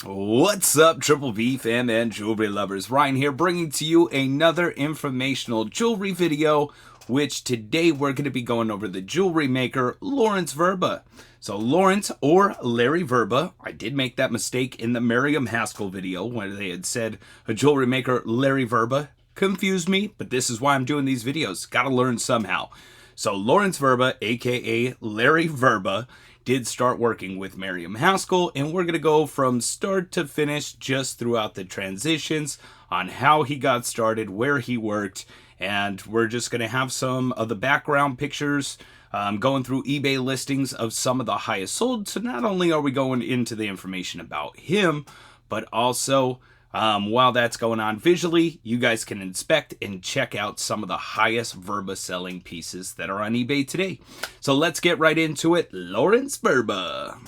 What's up, Triple V fam and jewelry lovers? Ryan here, bringing to you another informational jewelry video, which today we're going to be going over the jewelry maker Lawrence VRBA. So Lawrence, or Larry VRBA, I did make that mistake in the Miriam Haskell video where they had said a jewelry maker Larry VRBA. Confused me, but this is why I'm doing these videos. Gotta learn somehow. So Lawrence VRBA, aka Larry VRBA, did start working with Miriam Haskell, and we're going to go from start to finish just throughout the transitions on how he got started, where he worked, and we're just going to have some of the background pictures going through eBay listings of some of the highest sold. So not only are we going into the information about him, but also while that's going on visually, you guys can inspect and check out some of the highest VRBA selling pieces that are on eBay today. So let's get right into it. Lawrence VRBA.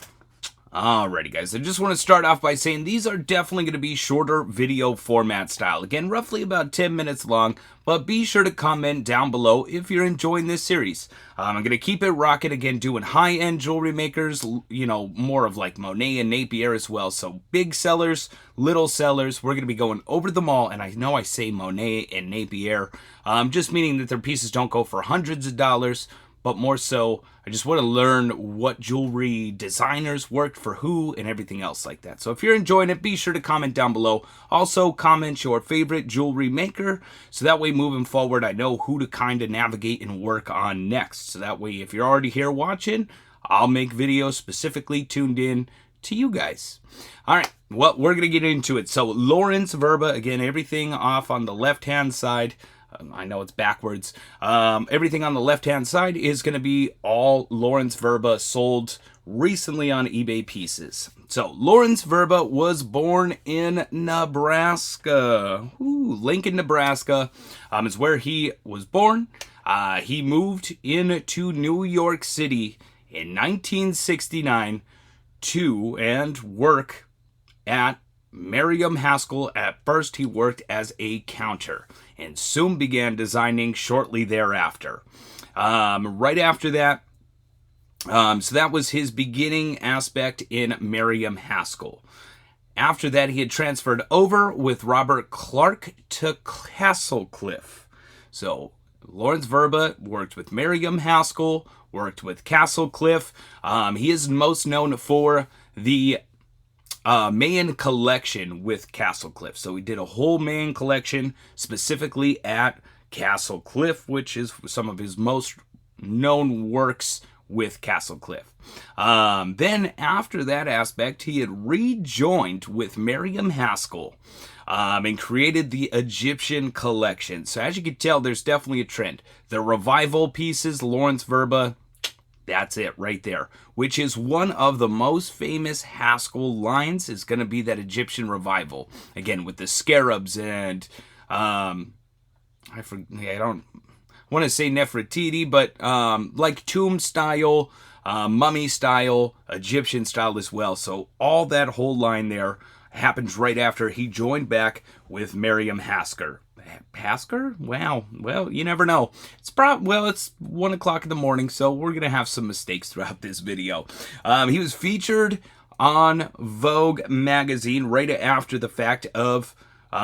Alrighty guys, I just want to start off by saying these are definitely going to be shorter video format style. Again, roughly about 10 minutes long, but be sure to comment down below if you're enjoying this series. I'm going to keep it rocking, again, doing high-end jewelry makers, you know, more of like Monet and Napier as well. So big sellers, little sellers, we're going to be going over them all. And I know I say Monet and Napier, just meaning that their pieces don't go for hundreds of dollars, but more so, I just want to learn what jewelry designers worked for who and everything else like that. So if you're enjoying it, be sure to comment down below. Also, comment your favorite jewelry maker, so that way moving forward, I know who to kind of navigate and work on next. So that way, if you're already here watching, I'll make videos specifically tuned in to you guys. All right, well, we're going to get into it. So Lawrence VRBA, again, everything off on the left-hand side. I know it's backwards. Everything on the left-hand side is going to be all Lawrence VRBA sold recently on eBay pieces. So Lawrence VRBA was born in Nebraska. Lincoln, Nebraska is where he was born. He moved into New York City in 1969 to and work at Miriam Haskell. At first, he worked as a counter and soon began designing shortly thereafter. Right after that, so that was his beginning aspect in Miriam Haskell. After that, he had transferred over with Robert Clark to Castlecliff. So Lawrence VRBA worked with Miriam Haskell, worked with Castlecliff. He is most known for the Mayan collection with Castlecliff. So he did a whole Mayan collection specifically at Castlecliff, which is some of his most known works with Castlecliff. Then after that aspect, he had rejoined with Miriam Haskell and created the Egyptian collection. So as you can tell, there's definitely a trend. The revival pieces, Lawrence VRBA, that's it right there, which is one of the most famous Haskell lines, is going to be that Egyptian revival. Again, with the scarabs and, I don't want to say Nefertiti, but like tomb style, mummy style, Egyptian style as well. So all that whole line there happens right after he joined back with Miriam Haskell. Hasker? Wow. Well, you never know. It's 1 o'clock in the morning, so we're gonna have some mistakes throughout this video. He was featured on Vogue magazine right after the fact of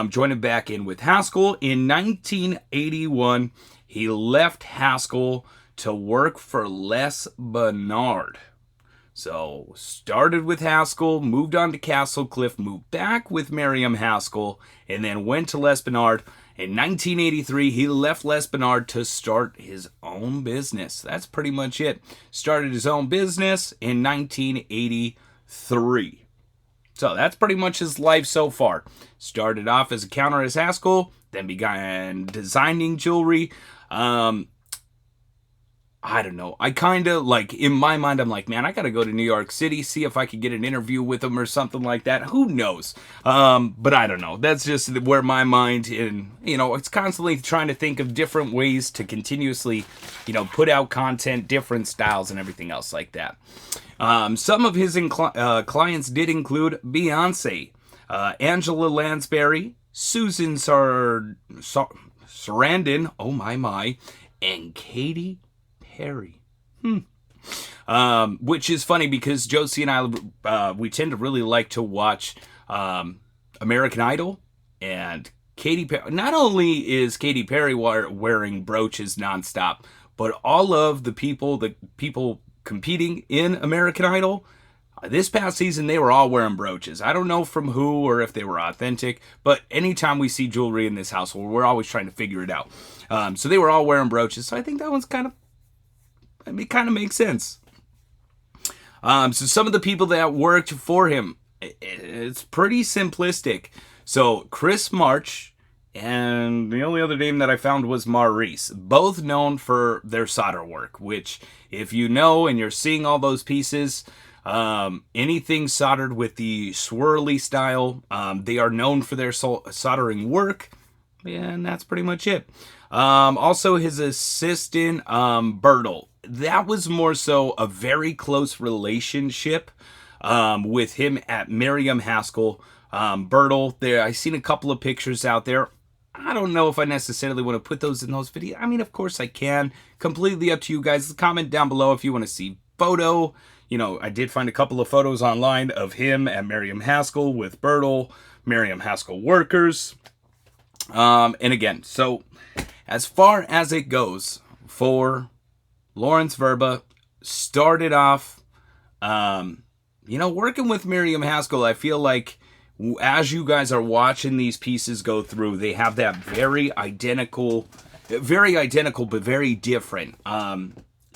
joining back in with Haskell. In 1981, he left Haskell to work for Les Bernard. So, started with Haskell, moved on to Castlecliff, moved back with Miriam Haskell, and then went to Les Bernard. In 1983, he left Les Bernard to start his own business. That's pretty much it. Started his own business in 1983. So that's pretty much his life so far. Started off as a counter as Haskell, then began designing jewelry. I don't know. I kind of, like, in my mind, I'm like, man, I got to go to New York City, see if I could get an interview with him or something like that. Who knows? But I don't know. That's just where my mind, it's constantly trying to think of different ways to continuously, put out content, different styles and everything else like that. Some of his clients did include Beyonce, Angela Lansbury, Susan Sarandon, oh my, and Katy Perry. Which is funny because Josie and I, we tend to really like to watch American Idol and Katy Perry. Not only is Katy Perry wearing brooches nonstop, but all of the people competing in American Idol this past season, they were all wearing brooches. I don't know from who or if they were authentic, but anytime we see jewelry in this household, we're always trying to figure it out. So they were all wearing brooches. So I think that one's kind of makes sense. So some of the people that worked for him, it's pretty simplistic. So Chris March and the only other name that I found was Maurice, both known for their solder work, which if you know and you're seeing all those pieces, anything soldered with the swirly style, they are known for their soldering work, and that's pretty much it. Also his assistant, Bertle, that was more so a very close relationship, with him at Miriam Haskell. Bertle, there, I've seen a couple of pictures out there. I don't know if I necessarily want to put those in those videos. I mean, of course I can. Completely up to you guys. Comment down below if you want to see photo. You know, I did find a couple of photos online of him at Miriam Haskell with Bertle, Miriam Haskell workers. And again, so as far as it goes for Lawrence VRBA, started off, working with Miriam Haskell, I feel like as you guys are watching these pieces go through, they have that very identical but very different.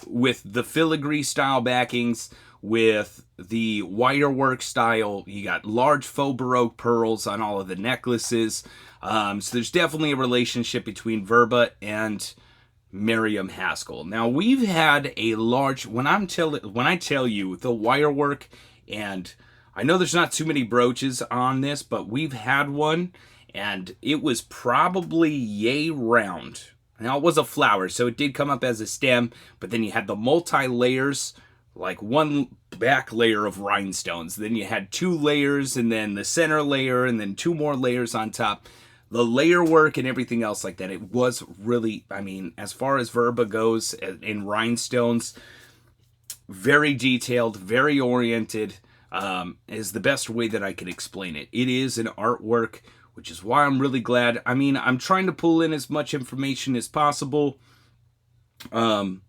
With the filigree style backings, with the wirework style, you got large faux Baroque pearls on all of the necklaces. So there's definitely a relationship between VRBA and Miriam Haskell. Now we've had a large, when I tell you the wirework, and I know there's not too many brooches on this, but we've had one, and it was probably yay round. Now, it was a flower, so it did come up as a stem, but then you had the multi-layers, like one back layer of rhinestones. Then you had 2 layers, and then the center layer, and then 2 more layers on top. The layer work and everything else like that, it was really, I mean, as far as VRBA goes in rhinestones, very detailed, very oriented, is the best way that I could explain it. It is an artwork, which is why I'm really glad. I mean, I'm trying to pull in as much information as possible. But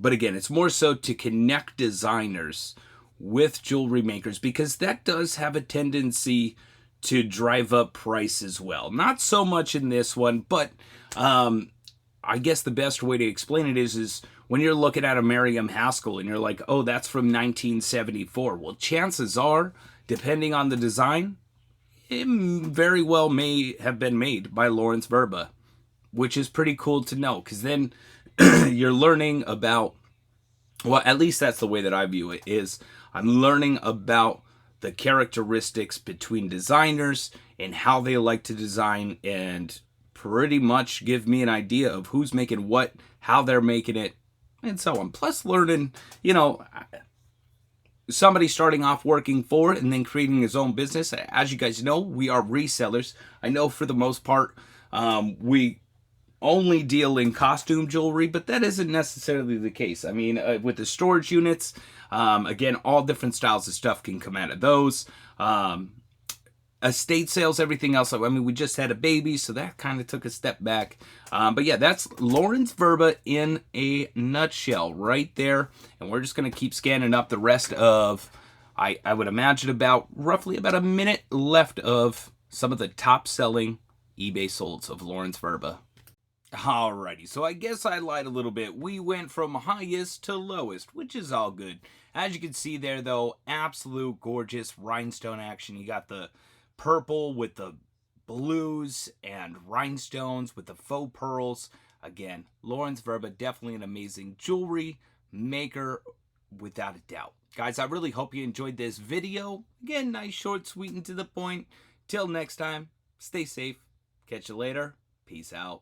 again, it's more so to connect designers with jewelry makers, because that does have a tendency to drive up price as well. Not so much in this one, but I guess the best way to explain it is when you're looking at a Miriam Haskell and you're like, oh, that's from 1974. Well, chances are, depending on the design, it very well may have been made by Lawrence VRBA, which is pretty cool to know, because then you're learning about, well, at least that's the way that I view it, is I'm learning about the characteristics between designers and how they like to design, and pretty much give me an idea of who's making what, how they're making it, and so on. Plus learning, somebody starting off working for it and then creating his own business. As you guys know, we are resellers. I know for the most part, we only deal in costume jewelry, but that isn't necessarily the case. I mean, with the storage units, again, all different styles of stuff can come out of those. Estate sales, everything else. I mean, we just had a baby, so that kind of took a step back. But yeah, that's Lawrence VRBA in a nutshell right there. And we're just going to keep scanning up the rest of, I would imagine roughly about a minute left of some of the top selling eBay solds of Lawrence VRBA. Alrighty, so I guess I lied a little bit. We went from highest to lowest, which is all good. As you can see there, though, absolute gorgeous rhinestone action. You got the purple with the blues and rhinestones with the faux pearls. Again, Lawrence VRBA, definitely an amazing jewelry maker without a doubt. Guys, I really hope you enjoyed this video. Again, nice, short, sweet, and to the point. Till next time, stay safe. Catch you later. Peace out.